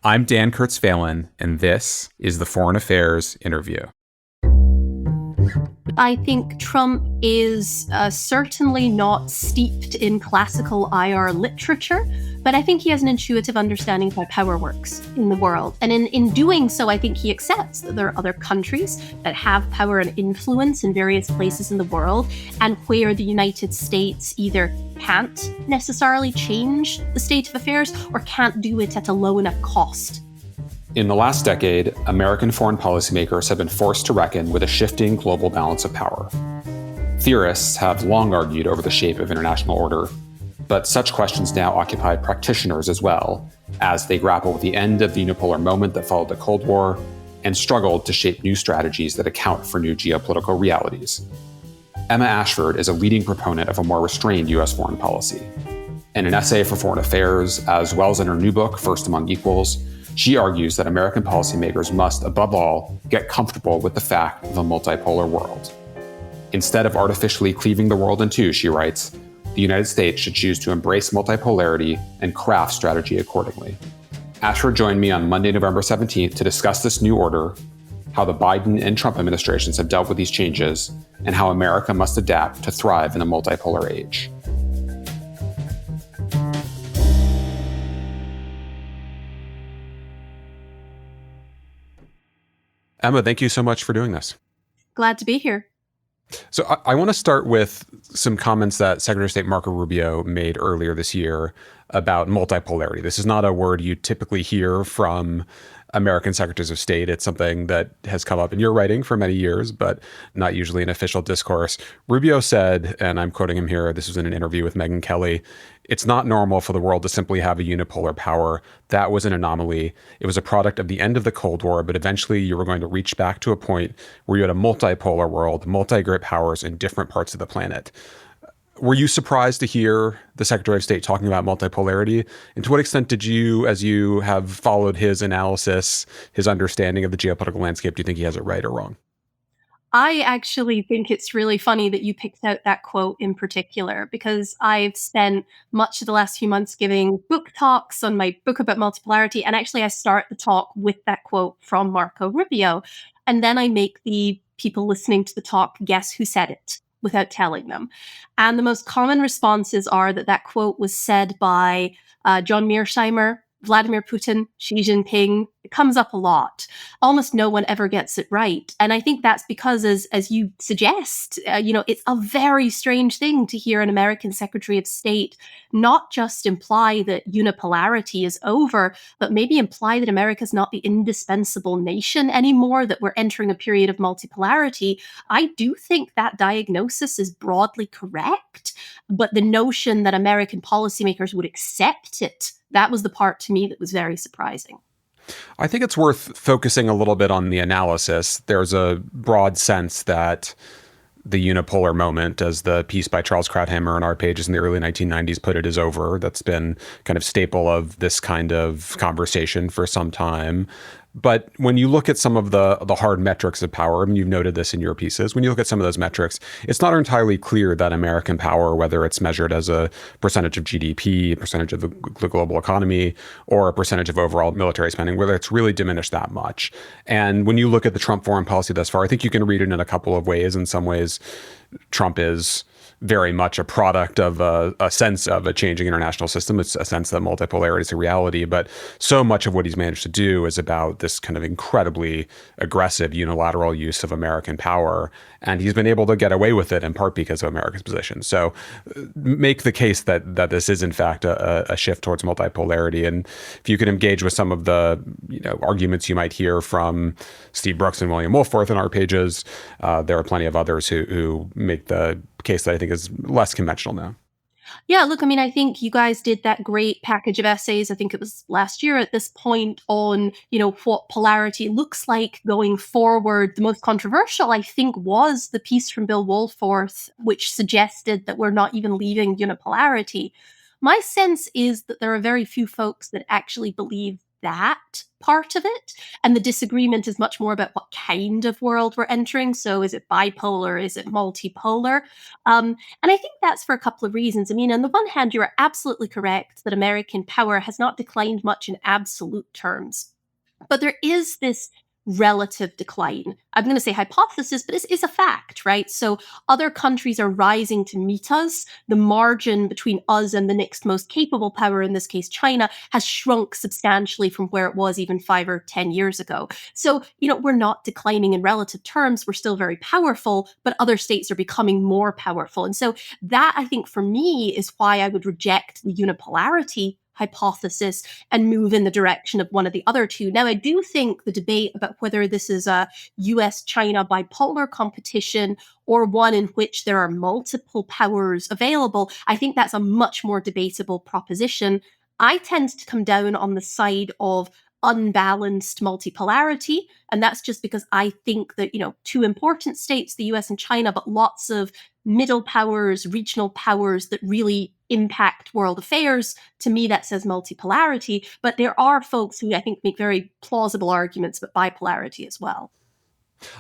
I'm Dan Kurtz-Phelan, and this is the Foreign Affairs Interview. I think Trump is certainly not steeped in classical IR literature, but I think he has an intuitive understanding of how power works in the world. And in doing so, I think he accepts that there are other countries that have power and influence in various places in the world, and where the United States either can't necessarily change the state of affairs or can't do it at a low enough cost. In the last decade, American foreign policymakers have been forced to reckon with a shifting global balance of power. Theorists have long argued over the shape of international order, but such questions now occupy practitioners as well, as they grapple with the end of the unipolar moment that followed the Cold War and struggled to shape new strategies that account for new geopolitical realities. Emma Ashford is a leading proponent of a more restrained U.S. foreign policy. In an essay for Foreign Affairs, as well as in her new book, First Among Equals, she argues that American policymakers must, above all, get comfortable with the fact of a multipolar world. Instead of artificially cleaving the world in two, she writes, the United States should choose to embrace multipolarity and craft strategy accordingly. Ashford joined me on Monday, November 17th to discuss this new order, how the Biden and Trump administrations have dealt with these changes, and how America must adapt to thrive in a multipolar age. Emma, thank you so much for doing this. Glad to be here. So I want to start with some comments that Secretary of State Marco Rubio made earlier this year about multipolarity. This is not a word you typically hear from American secretaries of state. It's something that has come up in your writing for many years, but not usually in official discourse. Rubio said, and I'm quoting him here, this was in an interview with Megyn Kelly, "It's not normal for the world to simply have a unipolar power. That was an anomaly. It was a product of the end of the Cold War, but eventually you were going to reach back to a point where you had a multipolar world, multi-great powers in different parts of the planet." Were you surprised to hear the Secretary of State talking about multipolarity? And to what extent did you, as you have followed his analysis, his understanding of the geopolitical landscape, do you think he has it right or wrong? I actually think it's really funny that you picked out that quote in particular, because I've spent much of the last few months giving book talks on my book about multipolarity. And actually, I start the talk with that quote from Marco Rubio. And then I make the people listening to the talk guess who said it without telling them. And the most common responses are that that quote was said by John Mearsheimer, Vladimir Putin, Xi Jinping. It comes up a lot. Almost no one ever gets it right. And I think that's because, as you suggest, it's a very strange thing to hear an American Secretary of State not just imply that unipolarity is over, but maybe imply that America's not the indispensable nation anymore, that we're entering a period of multipolarity. I do think that diagnosis is broadly correct, but the notion that American policymakers would accept it, that was the part to me that was very surprising. I think it's worth focusing a little bit on the analysis. There's a broad sense that the unipolar moment, as the piece by Charles Krauthammer in our pages in the early 1990s put it, is over. That's been kind of staple of this kind of conversation for some time. But when you look at some of the hard metrics of power, and you've noted this in your pieces, when you look at some of those metrics, it's not entirely clear that American power, whether it's measured as a percentage of GDP, a percentage of the global economy, or a percentage of overall military spending, whether it's really diminished that much. And when you look at the Trump foreign policy thus far, I think you can read it in a couple of ways. In some ways, Trump is very much a product of a sense of a changing international system. It's a sense that multipolarity is a reality, but so much of what he's managed to do is about this kind of incredibly aggressive unilateral use of American power. And he's been able to get away with it in part because of America's position. So make the case that this is in fact a shift towards multipolarity. And if you can engage with some of the arguments you might hear from Steve Brooks and William Wolforth in our pages, there are plenty of others who make the case that I think is less conventional now. Yeah, look, I think you guys did that great package of essays. I think it was last year at this point on, what polarity looks like going forward. The most controversial, I think, was the piece from Bill Woolforth, which suggested that we're not even leaving unipolarity. My sense is that there are very few folks that actually believe that part of it. And the disagreement is much more about what kind of world we're entering. So is it bipolar? Is it multipolar? And I think that's for a couple of reasons. I mean, on the one hand, you are absolutely correct that American power has not declined much in absolute terms. But there is this relative decline. I'm going to say hypothesis, but it's a fact, right? So other countries are rising to meet us. The margin between us and the next most capable power, in this case China, has shrunk substantially from where it was even 5 or 10 years ago. So, we're not declining in relative terms. We're still very powerful, but other states are becoming more powerful. And so that, I think, for me, is why I would reject the unipolarity hypothesis and move in the direction of one of the other two. Now, I do think the debate about whether this is a US-China bipolar competition or one in which there are multiple powers available, I think that's a much more debatable proposition. I tend to come down on the side of unbalanced multipolarity. And that's just because I think that, two important states, the US and China, but lots of middle powers, regional powers that really impact world affairs. To me, that says multipolarity. But there are folks who I think make very plausible arguments about bipolarity as well.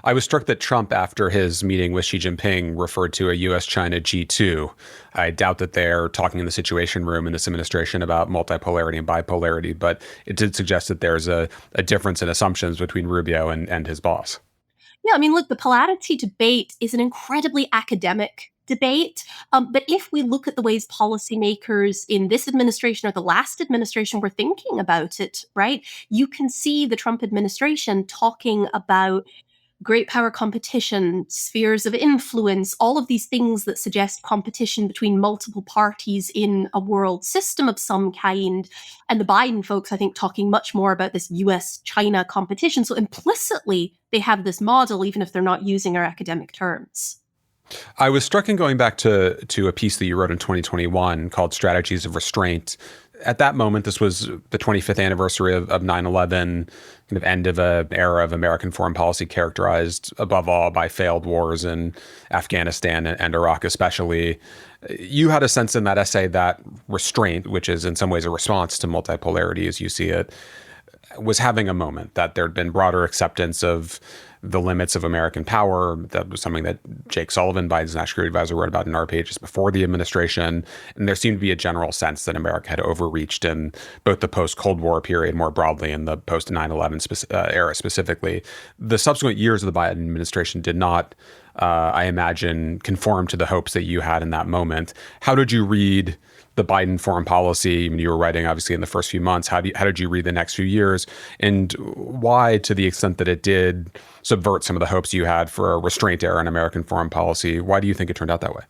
I was struck that Trump, after his meeting with Xi Jinping, referred to a US-China G2. I doubt that they're talking in the Situation Room in this administration about multipolarity and bipolarity, but it did suggest that there's a difference in assumptions between Rubio and his boss. Yeah, I mean, look, the polarity debate is an incredibly academic debate. But if we look at the ways policymakers in this administration or the last administration were thinking about it, right, you can see the Trump administration talking about great power competition, spheres of influence, all of these things that suggest competition between multiple parties in a world system of some kind. And the Biden folks, I think, talking much more about this US-China competition. So implicitly, they have this model, even if they're not using our academic terms. I was struck in going back to a piece that you wrote in 2021 called Strategies of Restraint. At that moment, this was the 25th anniversary of 9/11, kind of end of an era of American foreign policy characterized above all by failed wars in Afghanistan and Iraq especially. You had a sense in that essay that restraint, which is in some ways a response to multipolarity as you see it, was having a moment, that there'd been broader acceptance of the limits of American power. That was something that Jake Sullivan, Biden's national security advisor, wrote about in our pages before the administration. And there seemed to be a general sense that America had overreached in both the post-Cold War period more broadly and the post-9/11 era specifically. The subsequent years of the Biden administration did not, I imagine, conform to the hopes that you had in that moment. How did you read the Biden foreign policy? I mean, you were writing, obviously, in the first few months. How did you read the next few years? And why, to the extent that it did subvert some of the hopes you had for a restraint era in American foreign policy, why do you think it turned out that way?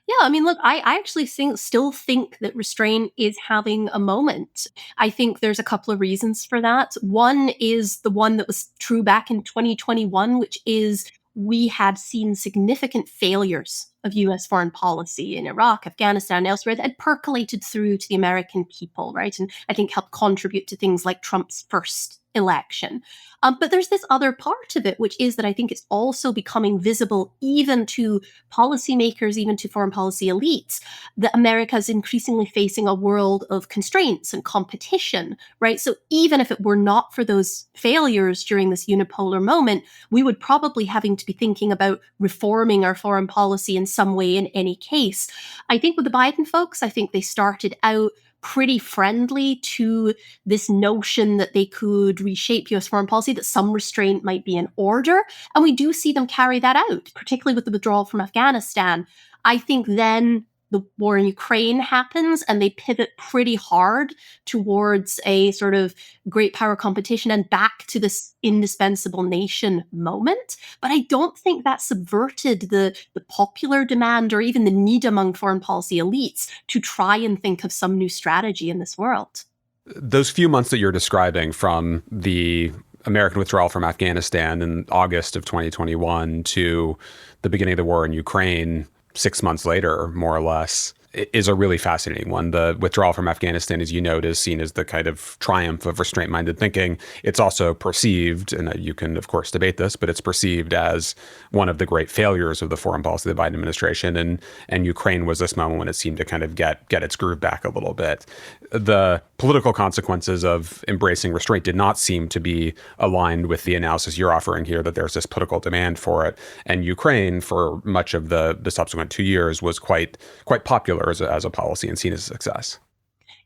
Yeah, I mean, look, I actually still think that restraint is having a moment. I think there's a couple of reasons for that. One is the one that was true back in 2021, which is we had seen significant failures of US foreign policy in Iraq, Afghanistan, and elsewhere that had percolated through to the American people, right? And I think helped contribute to things like Trump's first election. But there's this other part of it, which is that I think it's also becoming visible even to policymakers, even to foreign policy elites, that America is increasingly facing a world of constraints and competition, right? So even if it were not for those failures during this unipolar moment, we would probably having to be thinking about reforming our foreign policy in some way in any case. I think with the Biden folks, I think they started out pretty friendly to this notion that they could reshape US foreign policy, that some restraint might be in order. And we do see them carry that out, particularly with the withdrawal from Afghanistan. I think then the war in Ukraine happens and they pivot pretty hard towards a sort of great power competition and back to this indispensable nation moment. But I don't think that subverted the popular demand or even the need among foreign policy elites to try and think of some new strategy in this world. Those few months that you're describing, from the American withdrawal from Afghanistan in August of 2021 to the beginning of the war in Ukraine 6 months later, more or less, is a really fascinating one. The withdrawal from Afghanistan, as you note, is seen as the kind of triumph of restraint-minded thinking. It's also perceived, and you can, of course, debate this, but it's perceived as one of the great failures of the foreign policy of the Biden administration. And Ukraine was this moment when it seemed to kind of get its groove back a little bit. the political consequences of embracing restraint did not seem to be aligned with the analysis you're offering here, that there's this political demand for it. And Ukraine, for much of the subsequent 2 years, was quite popular as a policy and seen as a success.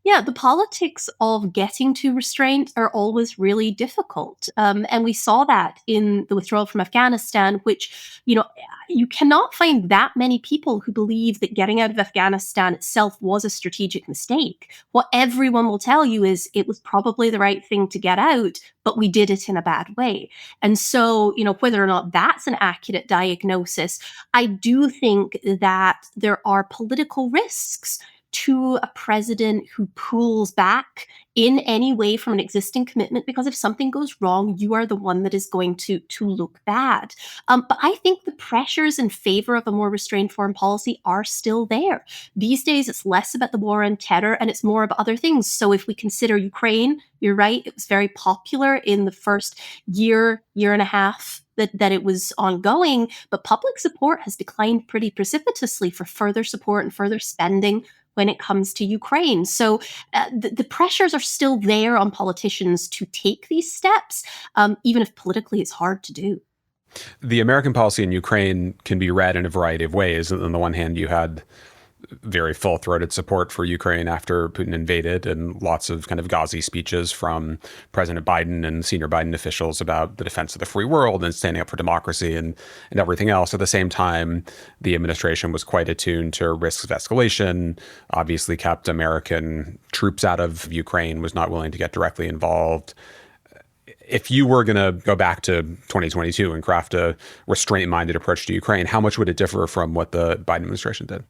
Yeah, the politics of getting to restraint are always really difficult. And we saw that in the withdrawal from Afghanistan, which, you cannot find that many people who believe that getting out of Afghanistan itself was a strategic mistake. What everyone will tell you is it was probably the right thing to get out, but we did it in a bad way. And so, whether or not that's an accurate diagnosis, I do think that there are political risks to a president who pulls back in any way from an existing commitment, because if something goes wrong, you are the one that is going to look bad. But I think the pressures in favor of a more restrained foreign policy are still there. These days, it's less about the war on terror and it's more about other things. So if we consider Ukraine, you're right, it was very popular in the first year and a half that it was ongoing, but public support has declined pretty precipitously for further support and further spending when it comes to Ukraine. So the pressures are still there on politicians to take these steps, even if politically it's hard to do. The American policy in Ukraine can be read in a variety of ways. On the one hand, you had very full-throated support for Ukraine after Putin invaded, and lots of kind of gauzy speeches from President Biden and senior Biden officials about the defense of the free world and standing up for democracy and everything else. At the same time, the administration was quite attuned to risks of escalation, obviously kept American troops out of Ukraine, was not willing to get directly involved. If you were going to go back to 2022 and craft a restraint-minded approach to Ukraine, how much would it differ from what the Biden administration did?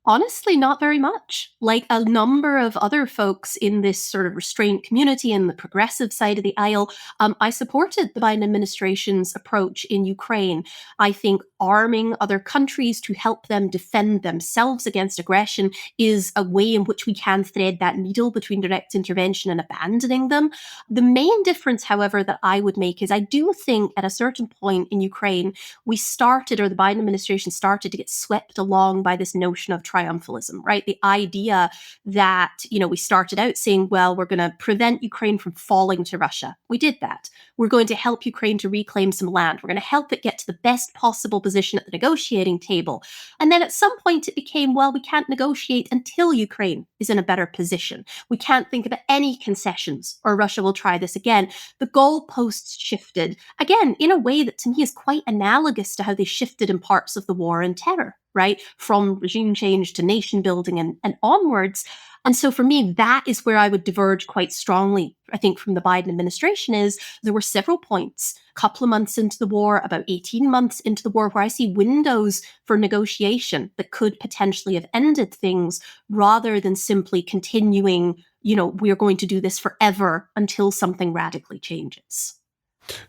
Honestly, not very much. Like a number of other folks in this sort of restraint community and the progressive side of the aisle, I supported the Biden administration's approach in Ukraine. I think arming other countries to help them defend themselves against aggression is a way in which we can thread that needle between direct intervention and abandoning them. The main difference, however, that I would make is I do think at a certain point in Ukraine, we started, or the Biden administration started to get swept along by this notion of triumphalism, right? The idea that, we started out saying, well, we're going to prevent Ukraine from falling to Russia. We did that. We're going to help Ukraine to reclaim some land. We're going to help it get to the best possible position at the negotiating table. And then at some point it became, well, we can't negotiate until Ukraine is in a better position. We can't think about any concessions or Russia will try this again. The goalposts shifted, again, in a way that to me is quite analogous to how they shifted in parts of the war on terror, right? From regime change to nation building and onwards. And so for me, that is where I would diverge quite strongly, I think, from the Biden administration. Is there were several points, a couple of months into the war, about 18 months into the war, where I see windows for negotiation that could potentially have ended things rather than simply continuing, we're going to do this forever until something radically changes.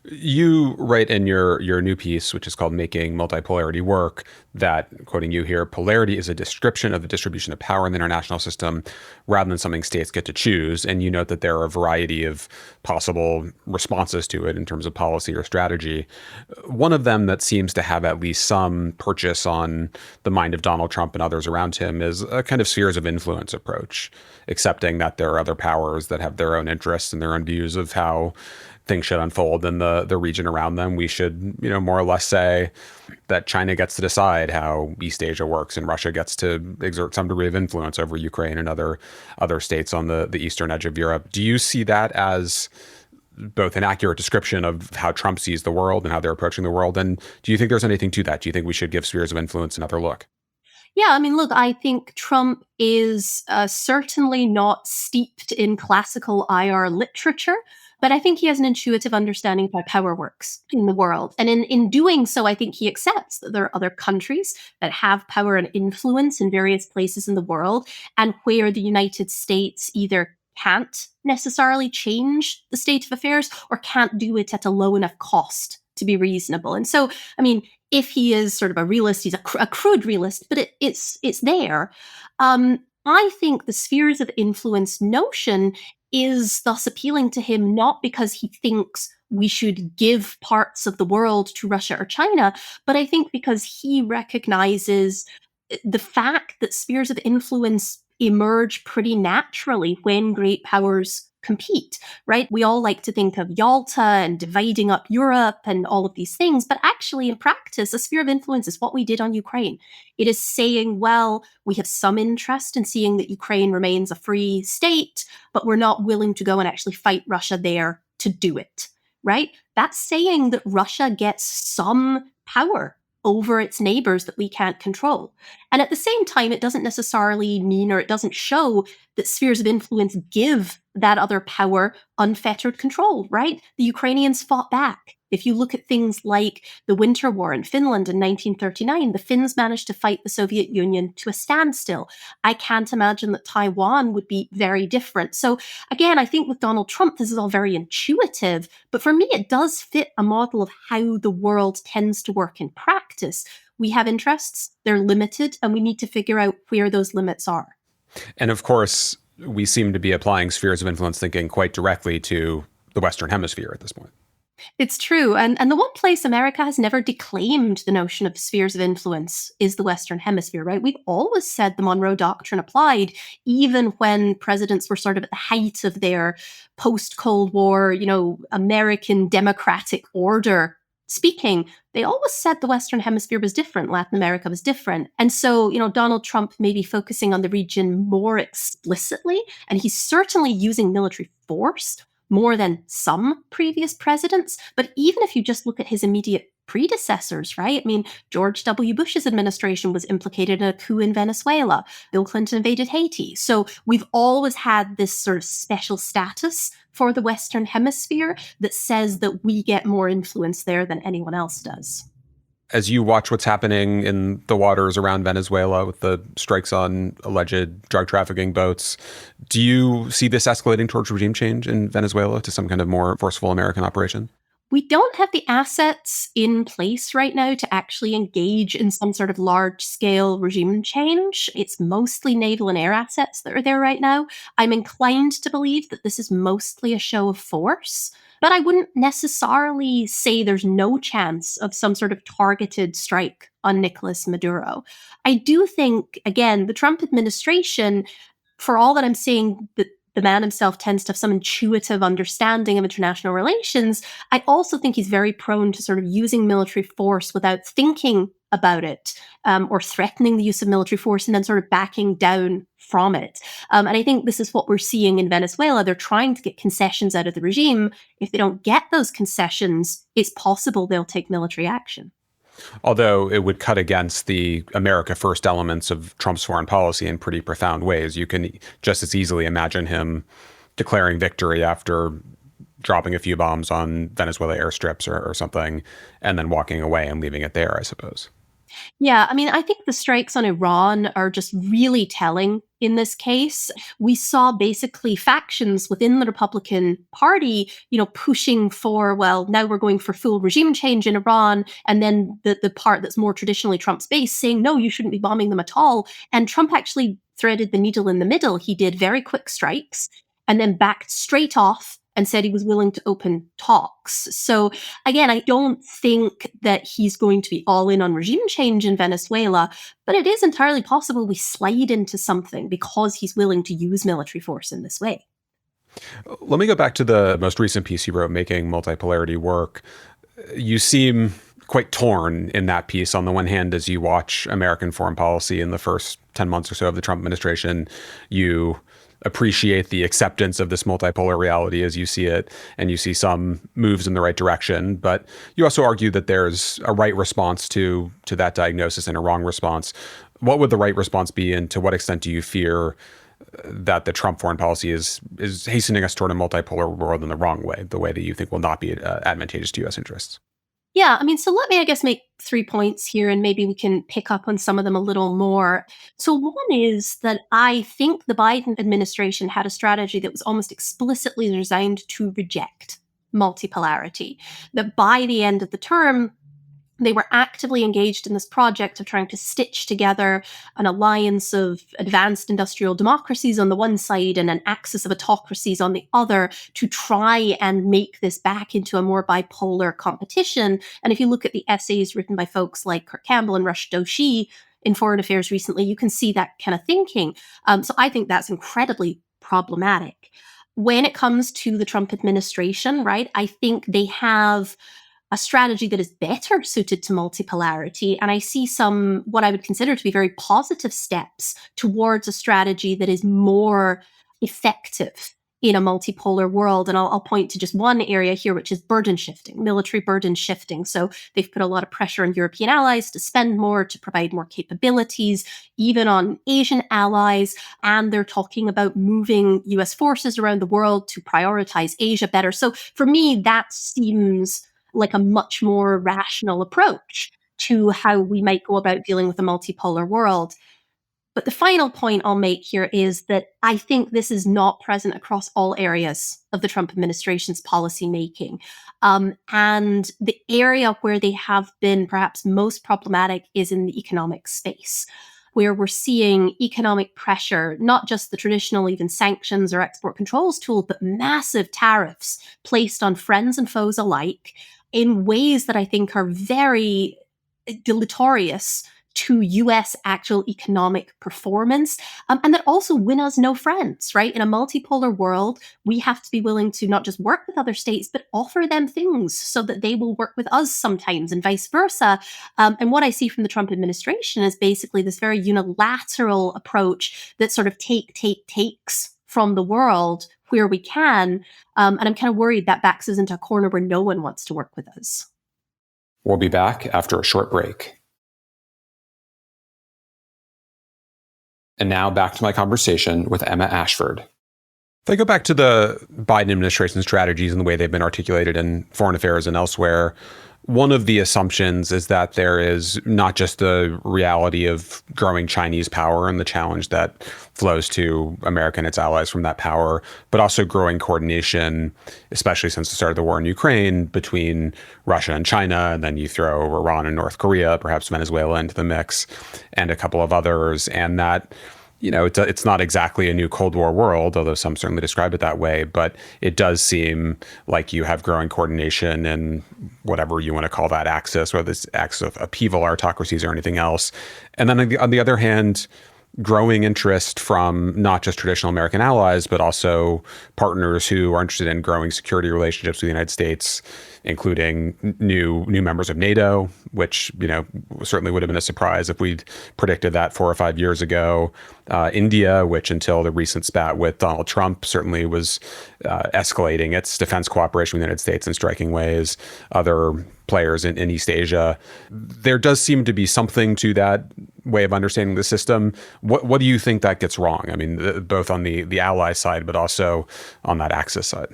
You write in your new piece, which is called Making Multipolarity Work, that, quoting you here, polarity is a description of the distribution of power in the international system rather than something states get to choose. And you note that there are a variety of possible responses to it in terms of policy or strategy. One of them that seems to have at least some purchase on the mind of Donald Trump and others around him is a kind of spheres of influence approach, accepting that there are other powers that have their own interests and their own views of how things should unfold in the region around them. We should, more or less say that China gets to decide how East Asia works and Russia gets to exert some degree of influence over Ukraine and other states on the eastern edge of Europe. Do you see that as both an accurate description of how Trump sees the world and how they're approaching the world? And do you think there's anything to that? Do you think we should give spheres of influence another look? Yeah, I mean, look, I think Trump is certainly not steeped in classical IR literature, but I think he has an intuitive understanding of how power works in the world. And in doing so, I think he accepts that there are other countries that have power and influence in various places in the world, and where the United States either can't necessarily change the state of affairs or can't do it at a low enough cost to be reasonable. And so, I mean, if he is sort of a realist, he's a crude realist, but it's there. I think the spheres of influence notion is thus appealing to him, not because he thinks we should give parts of the world to Russia or China, but I think because he recognizes the fact that spheres of influence emerge pretty naturally when great powers compete, right? We all like to think of Yalta and dividing up Europe and all of these things, but actually, in practice, a sphere of influence is what we did on Ukraine. It is saying, well, we have some interest in seeing that Ukraine remains a free state, but we're not willing to go and actually fight Russia there to do it, right? That's saying that Russia gets some power over its neighbors that we can't control. And at the same time, it doesn't necessarily mean, or it doesn't show, that spheres of influence give that other power unfettered control, right? The Ukrainians fought back. If you look at things like the Winter War in Finland in 1939, the Finns managed to fight the Soviet Union to a standstill. I can't imagine that Taiwan would be very different. So again, I think with Donald Trump, this is all very intuitive, but for me, it does fit a model of how the world tends to work in practice. We have interests, they're limited, and we need to figure out where those limits are. And of course, we seem to be applying spheres of influence thinking quite directly to the Western Hemisphere at this point. It's true. And the one place America has never declaimed the notion of spheres of influence is the Western Hemisphere, right? We've always said the Monroe Doctrine applied, even when presidents were sort of at the height of their post-Cold War, American democratic order speaking. They always said the Western Hemisphere was different, Latin America was different. And so, Donald Trump may be focusing on the region more explicitly, and he's certainly using military force more than some previous presidents. But even if you just look at his immediate predecessors, right? I mean, George W. Bush's administration was implicated in a coup in Venezuela. Bill Clinton invaded Haiti. So we've always had this sort of special status for the Western Hemisphere that says that we get more influence there than anyone else does. As you watch what's happening in the waters around Venezuela with the strikes on alleged drug trafficking boats, do you see this escalating towards regime change in Venezuela to some kind of more forceful American operation? We don't have the assets in place right now to actually engage in some sort of large-scale regime change. It's mostly naval and air assets that are there right now. I'm inclined to believe that this is mostly a show of force, but I wouldn't necessarily say there's no chance of some sort of targeted strike on Nicolas Maduro. I do think, again, the Trump administration, for all that I'm saying that the man himself tends to have some intuitive understanding of international relations, I also think he's very prone to sort of using military force without thinking about it, or threatening the use of military force and then sort of backing down from it. And I think this is what we're seeing in Venezuela. They're trying to get concessions out of the regime. If they don't get those concessions, it's possible they'll take military action. Although it would cut against the America First elements of Trump's foreign policy in pretty profound ways. You can just as easily imagine him declaring victory after dropping a few bombs on Venezuela airstrips or something, and then walking away and leaving it there, I suppose. Yeah, I mean, I think the strikes on Iran are just really telling in this case. We saw basically factions within the Republican Party, pushing for, well, now we're going for full regime change in Iran. And then the part that's more traditionally Trump's base saying, no, you shouldn't be bombing them at all. And Trump actually threaded the needle in the middle. He did very quick strikes and then backed straight off and said he was willing to open talks. So again, I don't think that he's going to be all in on regime change in Venezuela, but it is entirely possible we slide into something because he's willing to use military force in this way. Let me go back to the most recent piece you wrote, Making Multipolarity Work. You seem quite torn in that piece. On the one hand, as you watch American foreign policy in the first 10 months or so of the Trump administration, you appreciate the acceptance of this multipolar reality as you see it, and you see some moves in the right direction. But you also argue that there's a right response to that diagnosis and a wrong response. What would the right response be, and to what extent do you fear that the Trump foreign policy is hastening us toward a multipolar world in the wrong way, the way that you think will not be advantageous to U.S. interests? Yeah, I mean, so let me, I guess, make 3 points here, and maybe we can pick up on some of them a little more. So one is that I think the Biden administration had a strategy that was almost explicitly designed to reject multipolarity. That by the end of the term, they were actively engaged in this project of trying to stitch together an alliance of advanced industrial democracies on the one side and an axis of autocracies on the other to try and make this back into a more bipolar competition. And if you look at the essays written by folks like Kurt Campbell and Rush Doshi, in foreign affairs recently, you can see that kind of thinking. So I think that's incredibly problematic. When it comes to the Trump administration, right, I think they have a strategy that is better suited to multipolarity. And I see some, what I would consider to be very positive steps towards a strategy that is more effective in a multipolar world. And I'll point to just one area here, which is burden shifting, military burden shifting. So they've put a lot of pressure on European allies to spend more, to provide more capabilities, even on Asian allies. And they're talking about moving US forces around the world to prioritize Asia better. So for me, that seems like a much more rational approach to how we might go about dealing with a multipolar world. But the final point I'll make here is that I think this is not present across all areas of the Trump administration's policy making. And the area where they have been perhaps most problematic is in the economic space, where we're seeing economic pressure, not just the traditional even sanctions or export controls tool, but massive tariffs placed on friends and foes alike in ways that I think are very deleterious to US actual economic performance, and that also win us no friends, right? In a multipolar world, we have to be willing to not just work with other states, but offer them things so that they will work with us sometimes and vice versa. And what I see from the Trump administration is basically this very unilateral approach that sort of takes from the world where we can. And I'm kind of worried that backs us into a corner where no one wants to work with us. We'll be back after a short break. And now back to my conversation with Emma Ashford. If I go back to the Biden administration strategies and the way they've been articulated in foreign affairs and elsewhere, one of the assumptions is that there is not just the reality of growing Chinese power and the challenge that flows to America and its allies from that power, but also growing coordination, especially since the start of the war in Ukraine, between Russia and China. And then you throw Iran and North Korea, perhaps Venezuela into the mix, and a couple of others. And that, it's not exactly a new Cold War world, although some certainly describe it that way, but it does seem like you have growing coordination in whatever you want to call that axis, whether it's axis of upheaval, autocracies, or anything else. And then on the other hand, growing interest from not just traditional American allies, but also partners who are interested in growing security relationships with the United States, including new members of NATO, which certainly would have been a surprise if we'd predicted that 4 or 5 years ago. India, which until the recent spat with Donald Trump certainly was escalating its defense cooperation with the United States in striking ways. Other players in East Asia. There does seem to be something to that way of understanding the system. What do you think that gets wrong? I mean, both on the ally side, but also on that axis side.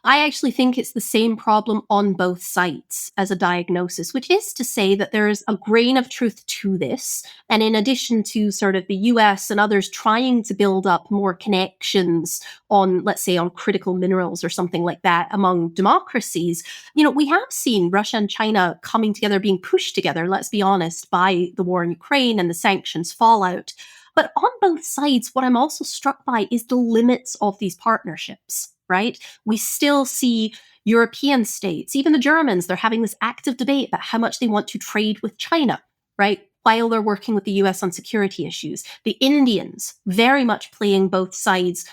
I actually think it's the same problem on both sides as a diagnosis, which is to say that there is a grain of truth to this. And in addition to sort of the US and others trying to build up more connections on, let's say, on critical minerals or something like that among democracies, we have seen Russia and China coming together, being pushed together, let's be honest, by the war in Ukraine and the sanctions fallout. But on both sides, what I'm also struck by is the limits of these partnerships. Right? We still see European states, even the Germans, they're having this active debate about how much they want to trade with China, right? While they're working with the US on security issues. The Indians, very much playing both sides,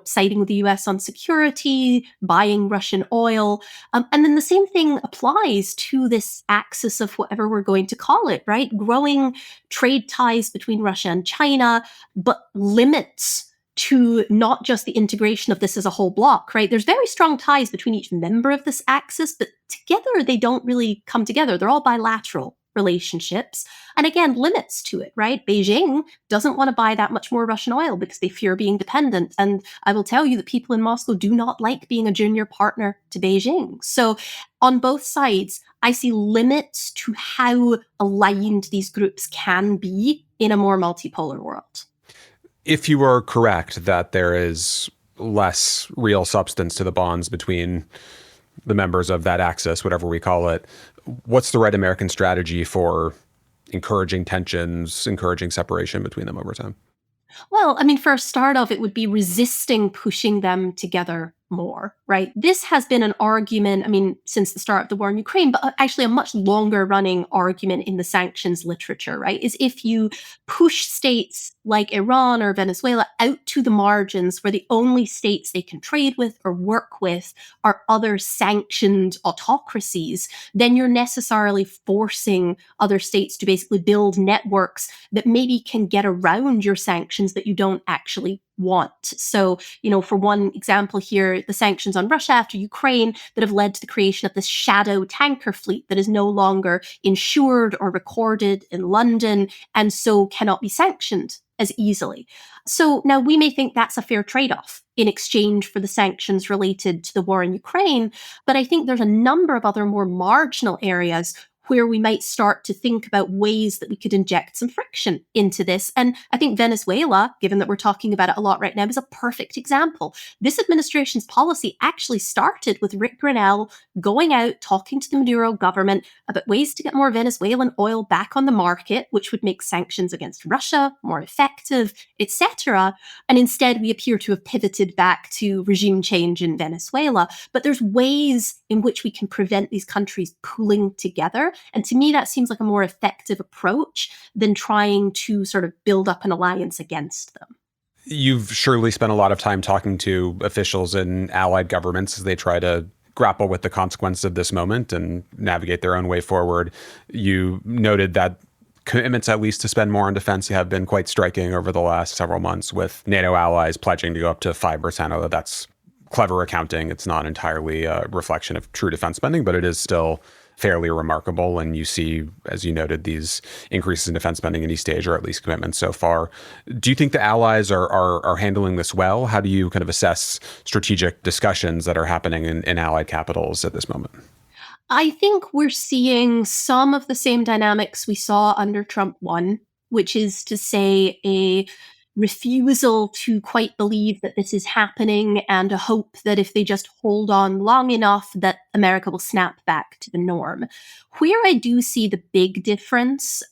siding with the US on security, buying Russian oil. And then the same thing applies to this axis of whatever we're going to call it, right? Growing trade ties between Russia and China, but limits to not just the integration of this as a whole block, right? There's very strong ties between each member of this axis, but together they don't really come together. They're all bilateral relationships. And again, limits to it, right? Beijing doesn't want to buy that much more Russian oil because they fear being dependent. And I will tell you that people in Moscow do not like being a junior partner to Beijing. So on both sides, I see limits to how aligned these groups can be in a more multipolar world. If you are correct that there is less real substance to the bonds between the members of that axis, whatever we call it, what's the right American strategy for encouraging tensions, encouraging separation between them over time? Well, I mean, for a start off, it would be resisting pushing them together more, right? This has been an argument, I mean, since the start of the war in Ukraine, but actually a much longer running argument in the sanctions literature, right? Is if you push states like Iran or Venezuela out to the margins where the only states they can trade with or work with are other sanctioned autocracies, then you're necessarily forcing other states to basically build networks that maybe can get around your sanctions that you don't actually want. So, for one example here, the sanctions on Russia after Ukraine that have led to the creation of this shadow tanker fleet that is no longer insured or recorded in London and so cannot be sanctioned as easily. So now we may think that's a fair trade-off in exchange for the sanctions related to the war in Ukraine, but I think there's a number of other more marginal areas where we might start to think about ways that we could inject some friction into this. And I think Venezuela, given that we're talking about it a lot right now, is a perfect example. This administration's policy actually started with Rick Grenell going out, talking to the Maduro government about ways to get more Venezuelan oil back on the market, which would make sanctions against Russia more effective, etc. And instead, we appear to have pivoted back to regime change in Venezuela. But there's ways in which we can prevent these countries pooling together. And to me, that seems like a more effective approach than trying to sort of build up an alliance against them. You've surely spent a lot of time talking to officials in allied governments as they try to grapple with the consequences of this moment and navigate their own way forward. You noted that commitments, at least to spend more on defense, have been quite striking over the last several months, with NATO allies pledging to go up to 5%, although that's clever accounting. It's not entirely a reflection of true defense spending, but it is still fairly remarkable. And you see, as you noted, these increases in defense spending in East Asia, or at least commitments so far. Do you think the allies are handling this well? How do you kind of assess strategic discussions that are happening in allied capitals at this moment? I think we're seeing some of the same dynamics we saw under Trump 1, which is to say a refusal to quite believe that this is happening and a hope that if they just hold on long enough that America will snap back to the norm. Where I do see the big difference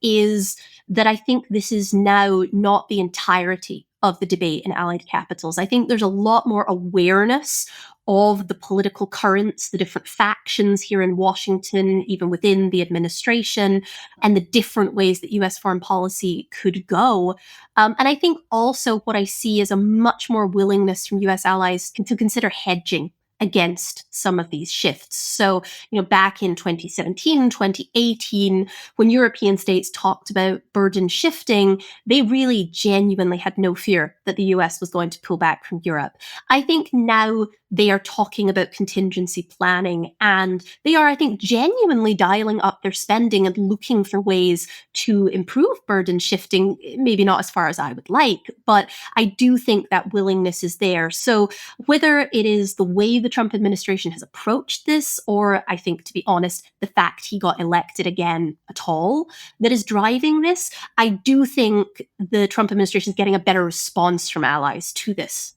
is that I think this is now not the entirety of the debate in allied capitals. I think there's a lot more awareness of the political currents, the different factions here in Washington, even within the administration, and the different ways that US foreign policy could go. And I think also what I see is a much more willingness from US allies to consider hedging against some of these shifts. So, back in 2017, 2018, when European states talked about burden shifting, they really genuinely had no fear that the US was going to pull back from Europe. I think now they are talking about contingency planning, and they are, I think, genuinely dialing up their spending and looking for ways to improve burden shifting, maybe not as far as I would like, but I do think that willingness is there. So whether it is the way the Trump administration has approached this, or I think, to be honest, the fact he got elected again at all that is driving this, I do think the Trump administration is getting a better response from allies to this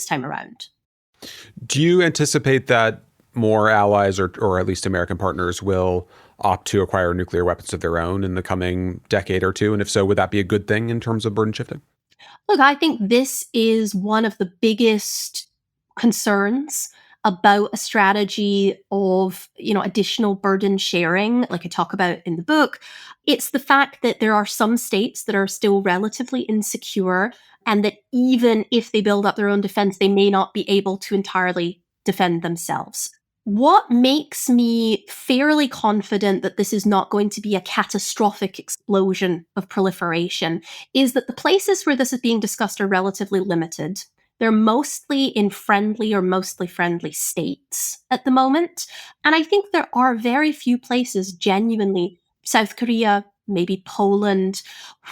time around. Do you anticipate that more allies or at least American partners will opt to acquire nuclear weapons of their own in the coming decade or two? And if so, would that be a good thing in terms of burden shifting? Look, I think this is one of the biggest concerns about a strategy of, additional burden sharing, like I talk about in the book. It's the fact that there are some states that are still relatively insecure, and that even if they build up their own defense, they may not be able to entirely defend themselves. What makes me fairly confident that this is not going to be a catastrophic explosion of proliferation is that the places where this is being discussed are relatively limited. They're mostly in friendly or mostly friendly states at the moment. And I think there are very few places, genuinely, South Korea, maybe Poland,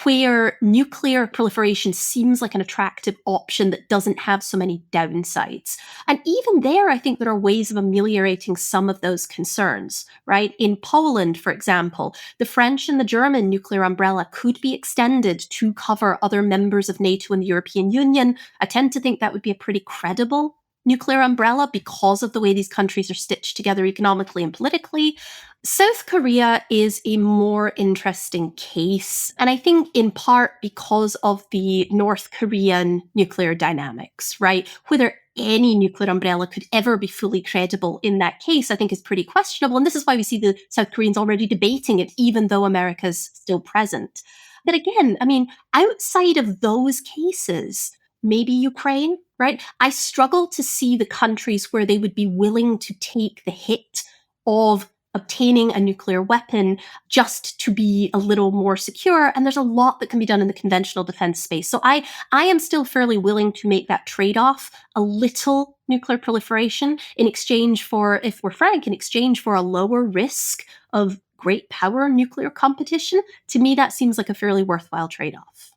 where nuclear proliferation seems like an attractive option that doesn't have so many downsides. And even there, I think there are ways of ameliorating some of those concerns, right? In Poland, for example, the French and the German nuclear umbrella could be extended to cover other members of NATO and the European Union. I tend to think that would be a pretty credible nuclear umbrella because of the way these countries are stitched together economically and politically. South Korea is a more interesting case, and I think in part because of the North Korean nuclear dynamics, right? Whether any nuclear umbrella could ever be fully credible in that case, I think is pretty questionable. And this is why we see the South Koreans already debating it, even though America's still present. But again, I mean, outside of those cases, maybe Ukraine, right? I struggle to see the countries where they would be willing to take the hit of obtaining a nuclear weapon just to be a little more secure. And there's a lot that can be done in the conventional defense space. So I am still fairly willing to make that trade-off, a little nuclear proliferation in exchange for, if we're frank, in exchange for a lower risk of great power nuclear competition. To me, that seems like a fairly worthwhile trade-off.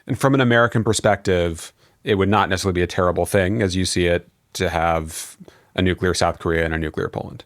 And from an American perspective, it would not necessarily be a terrible thing, as you see it, to have a nuclear South Korea and a nuclear Poland.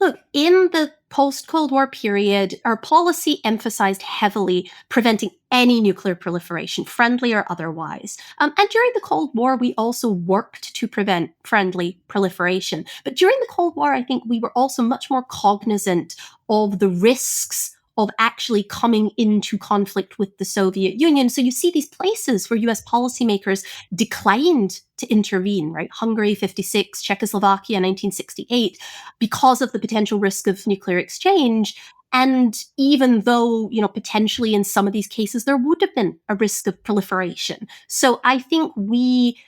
Look, in the post-Cold War period, our policy emphasized heavily preventing any nuclear proliferation, friendly or otherwise. And during the Cold War, we also worked to prevent friendly proliferation. But during the Cold War, I think we were also much more cognizant of the risks of actually coming into conflict with the Soviet Union. So you see these places where US policymakers declined to intervene, right? Hungary, 56, Czechoslovakia, 1968, because of the potential risk of nuclear exchange. And even though, potentially in some of these cases, there would have been a risk of proliferation. So I think we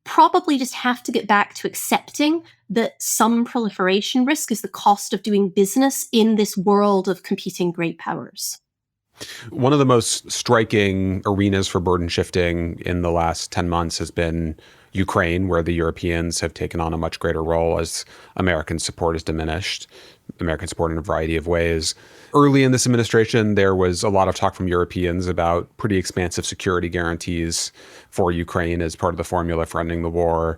probably just have to get back to accepting that some proliferation risk is the cost of doing business in this world of competing great powers. One of the most striking arenas for burden shifting in the last 10 months has been Ukraine, where the Europeans have taken on a much greater role as American support has diminished, American support in a variety of ways. Early in this administration, there was a lot of talk from Europeans about pretty expansive security guarantees for Ukraine as part of the formula for ending the war.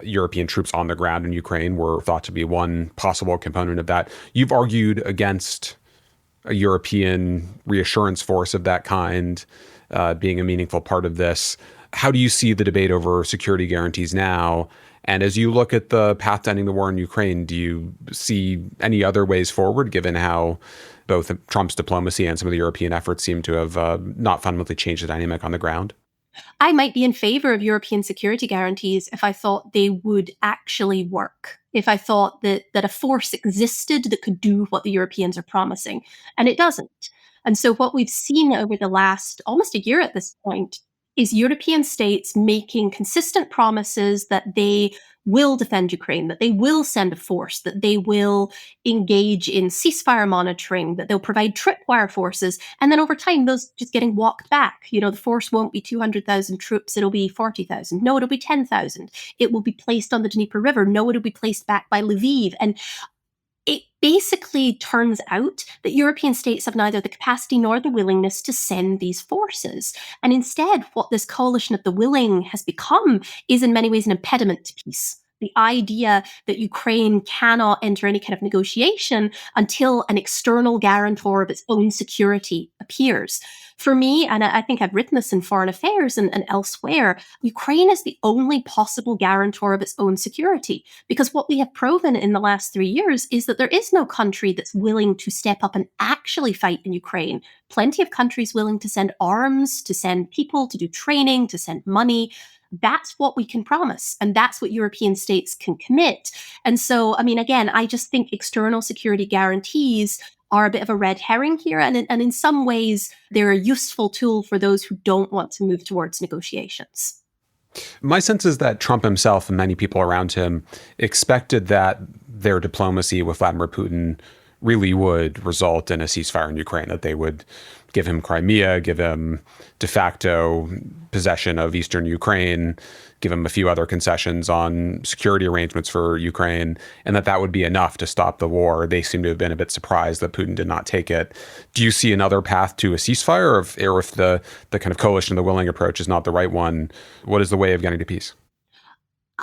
European troops on the ground in Ukraine were thought to be one possible component of that. You've argued against a European reassurance force of that kind being a meaningful part of this. How do you see the debate over security guarantees now? And as you look at the path to ending the war in Ukraine, do you see any other ways forward, given how both Trump's diplomacy and some of the European efforts seem to have not fundamentally changed the dynamic on the ground? I might be in favor of European security guarantees if I thought they would actually work, if I thought that a force existed that could do what the Europeans are promising, and it doesn't. And so what we've seen over the last almost a year at this point is European states making consistent promises that they will defend Ukraine, that they will send a force, that they will engage in ceasefire monitoring, that they'll provide tripwire forces. And then over time, those just getting walked back. The force won't be 200,000 troops, it'll be 40,000. No, it'll be 10,000. It will be placed on the Dnieper River. No, it'll be placed back by Lviv. And it basically turns out that European states have neither the capacity nor the willingness to send these forces. And instead, what this coalition of the willing has become is in many ways an impediment to peace. The idea that Ukraine cannot enter any kind of negotiation until an external guarantor of its own security appears. For me, and I think I've written this in Foreign Affairs and elsewhere, Ukraine is the only possible guarantor of its own security. Because what we have proven in the last 3 years is that there is no country that's willing to step up and actually fight in Ukraine. Plenty of countries willing to send arms, to send people, to do training, to send money. That's what we can promise. And that's what European states can commit. And so, again, I just think external security guarantees are a bit of a red herring here. And in some ways, they're a useful tool for those who don't want to move towards negotiations. My sense is that Trump himself and many people around him expected that their diplomacy with Vladimir Putin really would result in a ceasefire in Ukraine, that they would give him Crimea, give him de facto possession of eastern Ukraine, give him a few other concessions on security arrangements for Ukraine, and that would be enough to stop the war. They seem to have been a bit surprised that Putin did not take it. Do you see another path to a ceasefire, or if the kind of coalition of the willing approach is not the right one, what is the way of getting to peace?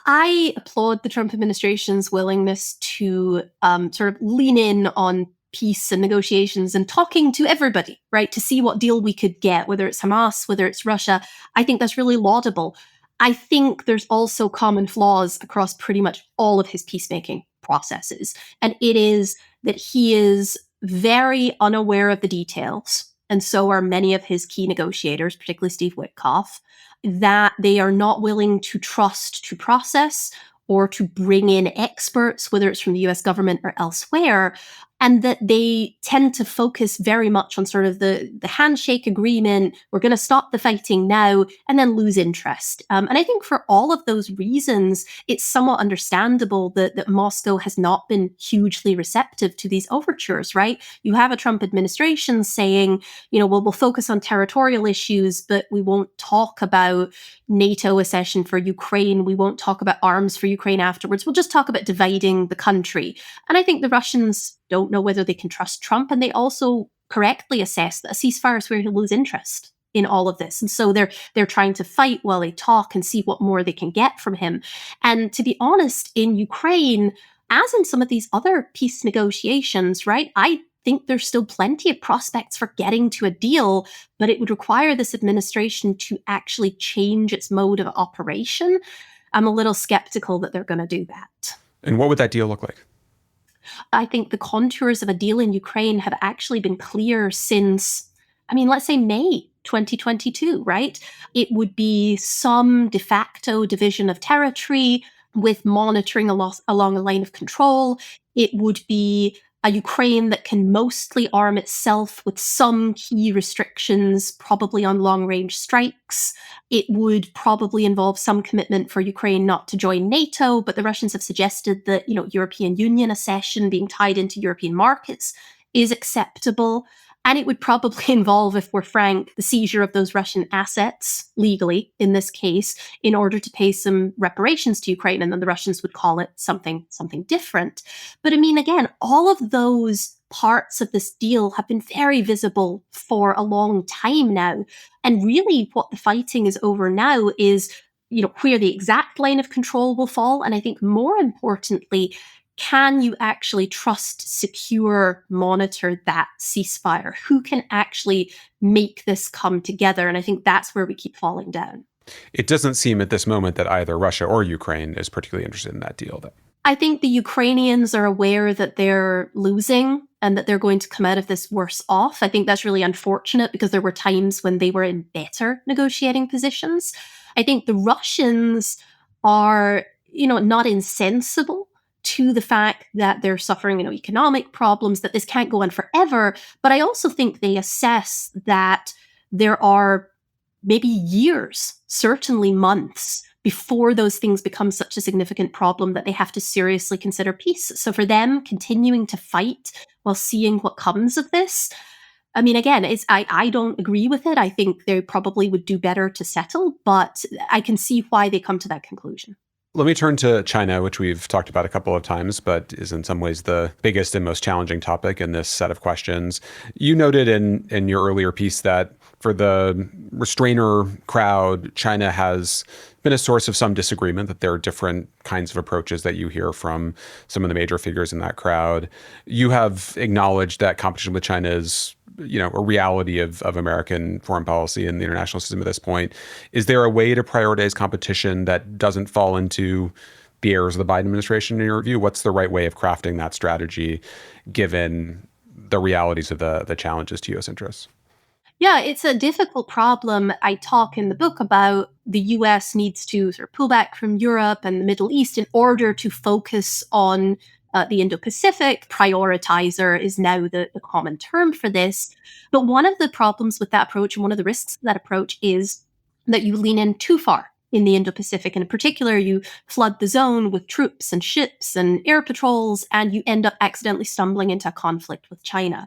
I applaud the Trump administration's willingness to sort of lean in on peace and negotiations and talking to everybody, right, to see what deal we could get, whether it's Hamas, whether it's Russia. I think that's really laudable. I think there's also common flaws across pretty much all of his peacemaking processes. And it is that he is very unaware of the details. and so are many of his key negotiators, particularly Steve Witkoff, that they are not willing to trust to process or to bring in experts, whether it's from the US government or elsewhere, and that they tend to focus very much on sort of the handshake agreement, we're going to stop the fighting now, and then lose interest. And I think for all of those reasons, it's somewhat understandable that Moscow has not been hugely receptive to these overtures, right? You have a Trump administration saying, well, we'll focus on territorial issues, but we won't talk about NATO accession for Ukraine. We won't talk about arms for Ukraine afterwards. We'll just talk about dividing the country. And I think the Russians don't know whether they can trust Trump, and they also correctly assess that a ceasefire is where he'll lose interest in all of this. And so they're trying to fight while they talk and see what more they can get from him. And to be honest, in Ukraine, as in some of these other peace negotiations, right, I think there's still plenty of prospects for getting to a deal, but it would require this administration to actually change its mode of operation. I'm a little skeptical that they're going to do that. And what would that deal look like? I think the contours of a deal in Ukraine have actually been clear since, let's say May 2022, right? It would be some de facto division of territory with monitoring along a line of control. It would be a Ukraine that can mostly arm itself with some key restrictions, probably on long-range strikes. It would probably involve some commitment for Ukraine not to join NATO, but the Russians have suggested that, European Union accession being tied into European markets is acceptable. And it would probably involve, if we're frank, the seizure of those Russian assets, legally in this case, in order to pay some reparations to Ukraine, and then the Russians would call it something different. But again, all of those parts of this deal have been very visible for a long time now. And really what the fighting is over now is, where the exact line of control will fall. And I think more importantly, can you actually trust, secure, monitor that ceasefire? Who can actually make this come together? And I think that's where we keep falling down. It doesn't seem at this moment that either Russia or Ukraine is particularly interested in that deal, though. I think the Ukrainians are aware that they're losing and that they're going to come out of this worse off. I think that's really unfortunate because there were times when they were in better negotiating positions. I think the Russians are, not insensible to the fact that they're suffering, economic problems, that this can't go on forever. But I also think they assess that there are maybe years, certainly months, before those things become such a significant problem that they have to seriously consider peace. So for them, continuing to fight while seeing what comes of this, again, I don't agree with it. I think they probably would do better to settle, but I can see why they come to that conclusion. Let me turn to China, which we've talked about a couple of times, but is in some ways the biggest and most challenging topic in this set of questions. You noted in your earlier piece that for the restrainer crowd, China has been a source of some disagreement, that there are different kinds of approaches that you hear from some of the major figures in that crowd. You have acknowledged that competition with China is a reality of American foreign policy and the international system at this point. Is there a way to prioritize competition that doesn't fall into the errors of the Biden administration, in your view? What's the right way of crafting that strategy, given the realities of the challenges to U.S. interests? Yeah, it's a difficult problem. I talk in the book about the US needs to sort of pull back from Europe and the Middle East in order to focus on the Indo-Pacific. Prioritizer is now the common term for this. But one of the problems with that approach and one of the risks of that approach is that you lean in too far in the Indo-Pacific. And in particular, you flood the zone with troops and ships and air patrols, and you end up accidentally stumbling into a conflict with China.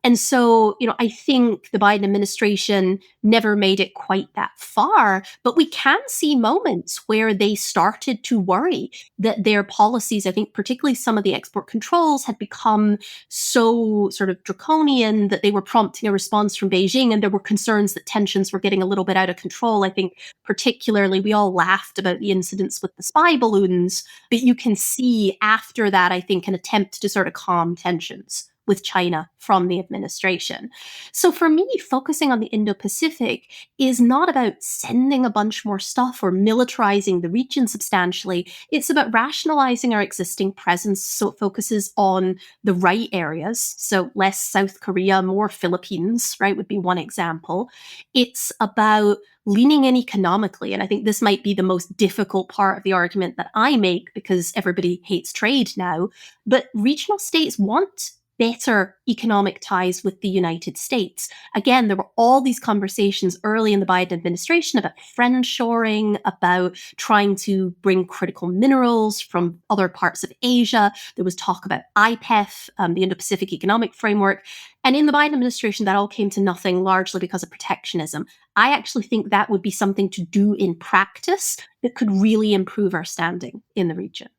And so, I think the Biden administration never made it quite that far, but we can see moments where they started to worry that their policies, I think particularly some of the export controls, had become so sort of draconian that they were prompting a response from Beijing, and there were concerns that tensions were getting a little bit out of control. I think particularly we all laughed about the incidents with the spy balloons, but you can see after that, I think, an attempt to sort of calm tensions with China from the administration. So for me, focusing on the Indo-Pacific is not about sending a bunch more stuff or militarizing the region substantially. It's about rationalizing our existing presence so it focuses on the right areas. So less South Korea, more Philippines, right, would be one example. It's about leaning in economically. And I think this might be the most difficult part of the argument that I make because everybody hates trade now. But regional states want better economic ties with the United States. Again, there were all these conversations early in the Biden administration about friendshoring, about trying to bring critical minerals from other parts of Asia. There was talk about IPEF, the Indo-Pacific Economic Framework. And in the Biden administration, that all came to nothing largely because of protectionism. I actually think that would be something to do in practice that could really improve our standing in the region.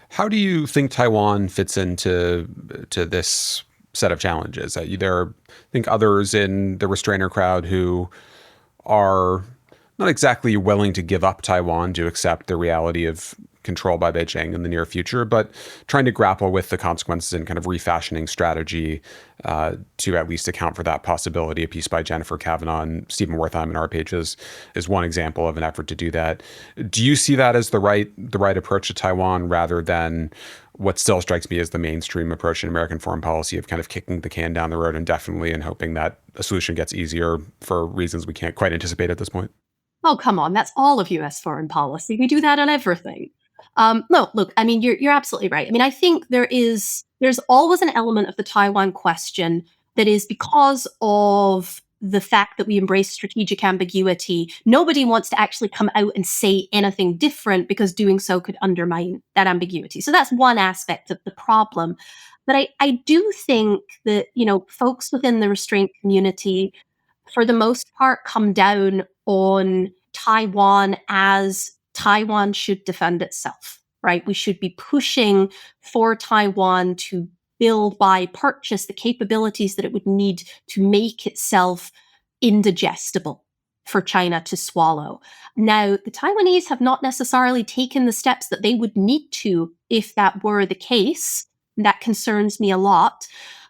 How do you think Taiwan fits into this set of challenges? There are, I think, others in the restrainer crowd who are not exactly willing to give up Taiwan to accept the reality of control by Beijing in the near future, but trying to grapple with the consequences and kind of refashioning strategy to at least account for that possibility. A piece by Jennifer Kavanaugh and Stephen Wertheim in our pages is one example of an effort to do that. Do you see that as the right approach to Taiwan rather than what still strikes me as the mainstream approach in American foreign policy of kind of kicking the can down the road indefinitely and hoping that a solution gets easier for reasons we can't quite anticipate at this point? Oh, come on. That's all of US foreign policy. We do that on everything. No, look, I mean, you're absolutely right. I mean, I think there's always an element of the Taiwan question that is because of the fact that we embrace strategic ambiguity. Nobody wants to actually come out and say anything different because doing so could undermine that ambiguity. So that's one aspect of the problem. But I do think that, folks within the restraint community, for the most part, come down on Taiwan as Taiwan should defend itself, right? We should be pushing for Taiwan to build, buy, purchase the capabilities that it would need to make itself indigestible for China to swallow. Now, the Taiwanese have not necessarily taken the steps that they would need to if that were the case. That concerns me a lot.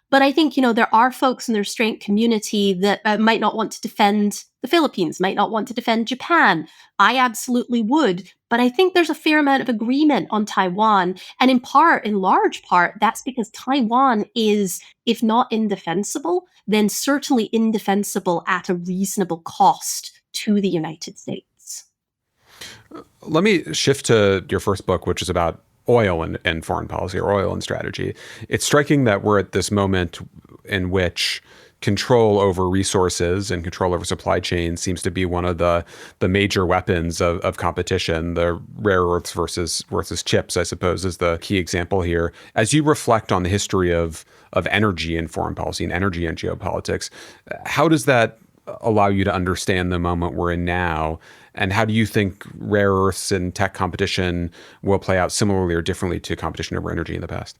But I think, there are folks in the restraint community that might not want to defend the Philippines, might not want to defend Japan. I absolutely would. But I think there's a fair amount of agreement on Taiwan. And in large part, that's because Taiwan is, if not indefensible, then certainly indefensible at a reasonable cost to the United States. Let me shift to your first book, which is about oil and foreign policy, or oil and strategy. It's striking that we're at this moment in which control over resources and control over supply chains seems to be one of the major weapons of competition. The rare earths versus chips, I suppose, is the key example here. As you reflect on the history of energy in foreign policy and energy in geopolitics, how does that allow you to understand the moment we're in now? And how do you think rare earths and tech competition will play out similarly or differently to competition over energy in the past?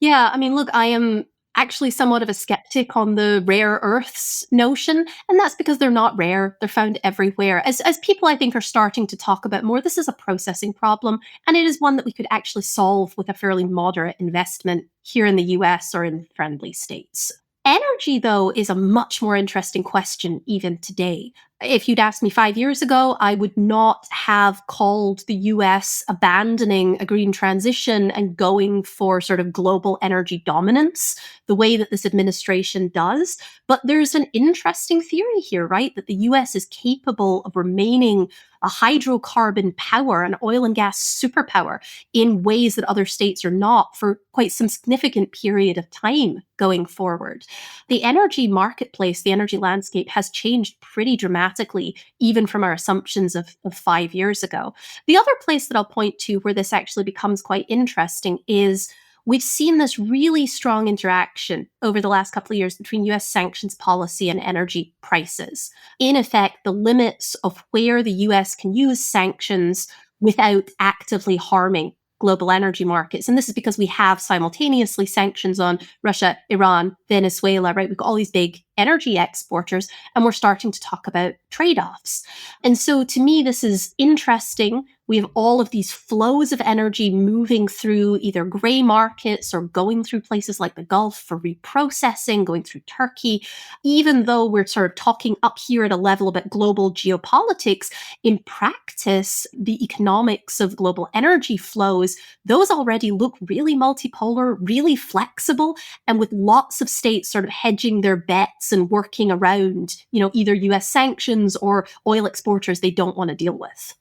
Yeah, I mean, look, I am actually somewhat of a skeptic on the rare earths notion, and that's because they're not rare. They're found everywhere. As people, I think, are starting to talk about more, this is a processing problem, and it is one that we could actually solve with a fairly moderate investment here in the US or in friendly states. Energy, though, is a much more interesting question even today. If you'd asked me 5 years ago, I would not have called the US abandoning a green transition and going for sort of global energy dominance the way that this administration does. But there's an interesting theory here, right? That the US is capable of remaining a hydrocarbon power, an oil and gas superpower, in ways that other states are not for quite some significant period of time going forward. The energy marketplace, the energy landscape has changed pretty dramatically, even from our assumptions of 5 years ago. The other place that I'll point to where this actually becomes quite interesting is we've seen this really strong interaction over the last couple of years between US sanctions policy and energy prices. In effect, the limits of where the US can use sanctions without actively harming global energy markets. And this is because we have simultaneously sanctions on Russia, Iran, Venezuela, right? We've got all these big energy exporters, and we're starting to talk about trade-offs. And so to me, this is interesting We have all of these flows of energy moving through either gray markets or going through places like the Gulf for reprocessing, going through Turkey. Even though we're sort of talking up here at a level about global geopolitics, in practice, the economics of global energy flows, those already look really multipolar, really flexible, and with lots of states sort of hedging their bets and working around, either US sanctions or oil exporters they don't want to deal with.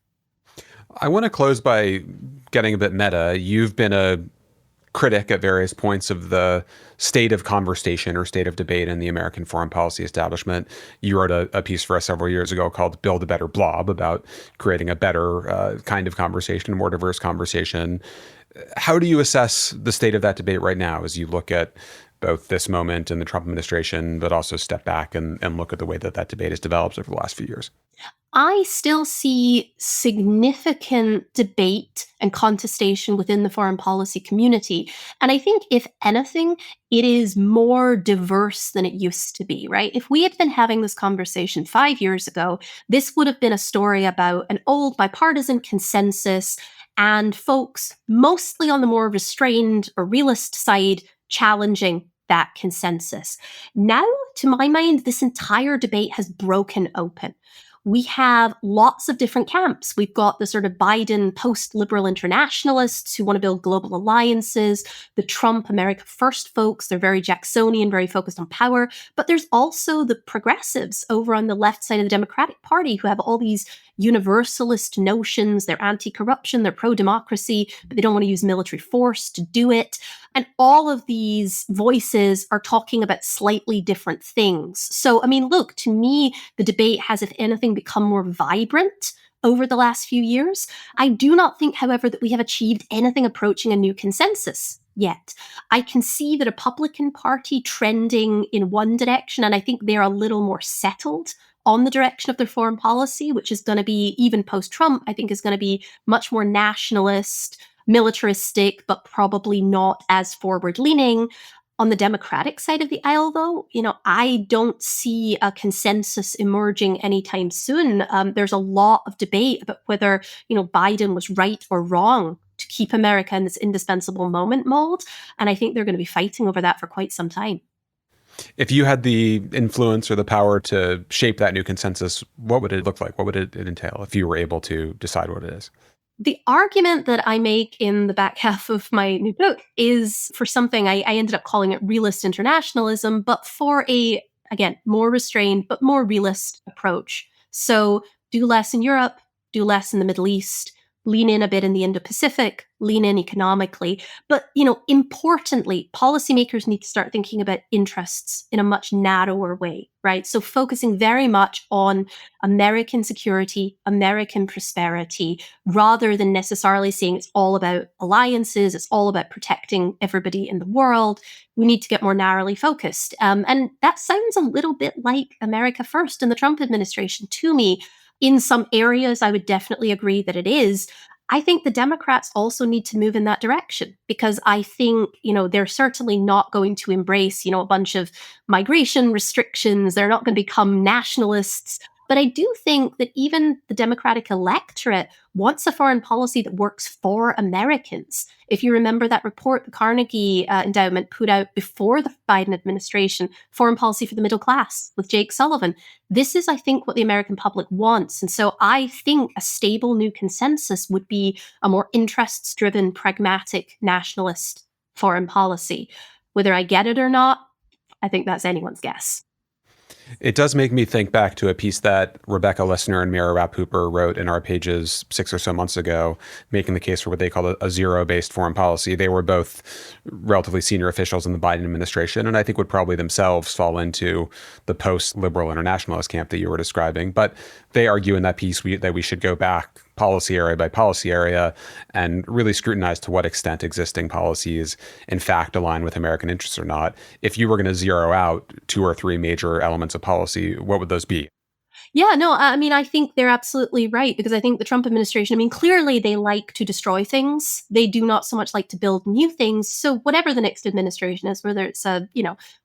I want to close by getting a bit meta. You've been a critic at various points of the state of conversation or state of debate in the American foreign policy establishment. You wrote a piece for us several years ago called Build a Better Blob about creating a better kind of conversation, a more diverse conversation. How do you assess the state of that debate right now as you look at both this moment in the Trump administration, but also step back and look at the way that that debate has developed over the last few years? I still see significant debate and contestation within the foreign policy community. And I think, if anything, it is more diverse than it used to be, right? If we had been having this conversation 5 years ago, this would have been a story about an old bipartisan consensus and folks, mostly on the more restrained or realist side, challenging that consensus. Now, to my mind, this entire debate has broken open. We have lots of different camps. We've got the sort of Biden post-liberal internationalists who want to build global alliances, the Trump America First folks. They're very Jacksonian, very focused on power. But there's also the progressives over on the left side of the Democratic Party who have all these universalist notions. They're anti-corruption, they're pro-democracy, but they don't want to use military force to do it. And all of these voices are talking about slightly different things. So, look, to me, the debate has, if anything, become more vibrant over the last few years. I do not think, however, that we have achieved anything approaching a new consensus yet. I can see the Republican Party trending in one direction, and I think they're a little more settled on the direction of their foreign policy, which is going to be, even post-Trump, I think is going to be much more nationalist, militaristic, but probably not as forward-leaning. On the Democratic side of the aisle, though, I don't see a consensus emerging anytime soon. There's a lot of debate about whether, Biden was right or wrong to keep America in this indispensable moment mold. And I think they're going to be fighting over that for quite some time. If you had the influence or the power to shape that new consensus, what would it look like? What would it entail if you were able to decide what it is? The argument that I make in the back half of my new book is for something I ended up calling it realist internationalism, but for a, again, more restrained, but more realist approach. So do less in Europe, do less in the Middle East, lean in a bit in the Indo-Pacific, lean in economically. But, importantly, policymakers need to start thinking about interests in a much narrower way, right? So focusing very much on American security, American prosperity, rather than necessarily saying it's all about alliances, it's all about protecting everybody in the world. We need to get more narrowly focused. And that sounds a little bit like America First in the Trump administration to me. In some areas, I would definitely agree that it is. I think the Democrats also need to move in that direction because I think, they're certainly not going to embrace, a bunch of migration restrictions. They're not going to become nationalists. But I do think that even the Democratic electorate wants a foreign policy that works for Americans. If you remember that report the Carnegie Endowment put out before the Biden administration, Foreign Policy for the Middle Class with Jake Sullivan, this is, I think, what the American public wants. And so I think a stable new consensus would be a more interests-driven, pragmatic, nationalist foreign policy. Whether I get it or not, I think that's anyone's guess. It does make me think back to a piece that Rebecca Lissner and Mira Rapp-Hooper wrote in our pages 6 or so months ago, making the case for what they called a zero-based foreign policy. They were both relatively senior officials in the Biden administration, and I think would probably themselves fall into the post-liberal internationalist camp that you were describing. But they argue in that piece that we should go back policy area by policy area and really scrutinize to what extent existing policies in fact align with American interests or not. If you were going to zero out 2 or 3 major elements of policy, what would those be? Yeah, no, I mean, I think they're absolutely right because I think the Trump administration, I mean, clearly they like to destroy things. They do not so much like to build new things. So whatever the next administration is, whether it's a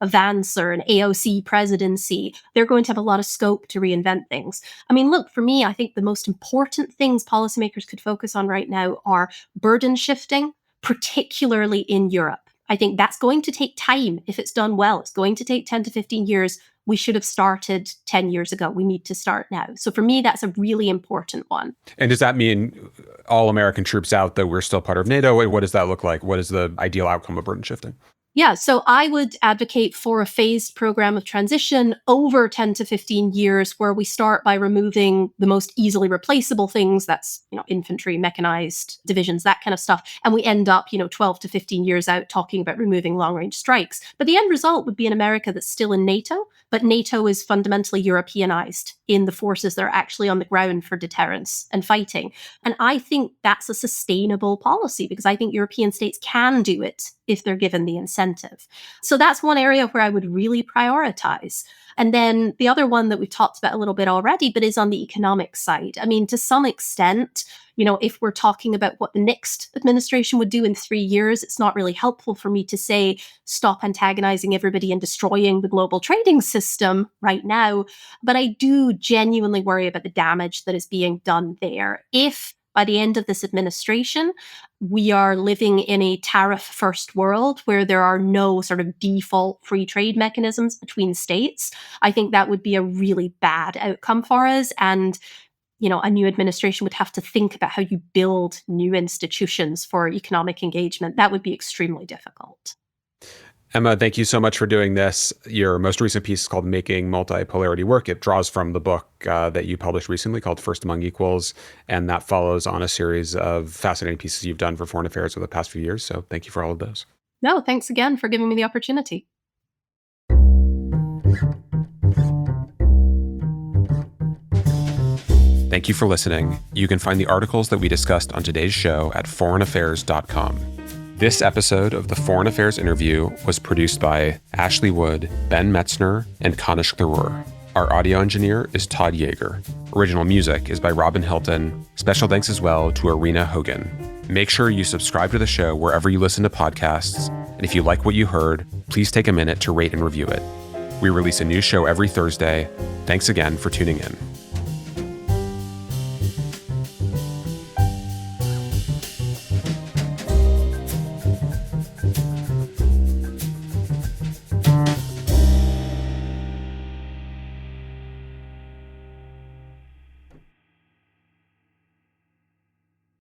Vance or an AOC presidency, they're going to have a lot of scope to reinvent things. I mean, look, for me, I think the most important things policymakers could focus on right now are burden shifting, particularly in Europe. I think that's going to take time if it's done well. It's going to take 10 to 15 years. We should have started 10 years ago. We need to start now. So for me, that's a really important one. And does that mean all American troops out, that we're still part of NATO? What does that look like? What is the ideal outcome of burden shifting? Yeah, so I would advocate for a phased program of transition over 10 to 15 years where we start by removing the most easily replaceable things, that's, infantry, mechanized divisions, that kind of stuff, and we end up, 12 to 15 years out talking about removing long-range strikes. But the end result would be an America that's still in NATO, but NATO is fundamentally Europeanized in the forces that are actually on the ground for deterrence and fighting. And I think that's a sustainable policy because I think European states can do it if they're given the incentive. So that's one area where I would really prioritize. And then the other one that we've talked about a little bit already, but is on the economic side. I mean, to some extent, if we're talking about what the next administration would do in 3 years, it's not really helpful for me to say, stop antagonizing everybody and destroying the global trading system right now. But I do genuinely worry about the damage that is being done there. If by the end of this administration, we are living in a tariff-first world where there are no sort of default free trade mechanisms between states, I think that would be a really bad outcome for us. And, a new administration would have to think about how you build new institutions for economic engagement. That would be extremely difficult. Emma, thank you so much for doing this. Your most recent piece is called Making Multipolarity Work. It draws from the book that you published recently called First Among Equals, and that follows on a series of fascinating pieces you've done for foreign affairs over the past few years. So thank you for all of those. No, thanks again for giving me the opportunity. Thank you for listening. You can find the articles that we discussed on today's show at foreignaffairs.com. This episode of the Foreign Affairs Interview was produced by Ashley Wood, Ben Metzner, and Kanish Tharoor. Our audio engineer is Todd Yeager. Original music is by Robin Hilton. Special thanks as well to Arena Hogan. Make sure you subscribe to the show wherever you listen to podcasts. And if you like what you heard, please take a minute to rate and review it. We release a new show every Thursday. Thanks again for tuning in.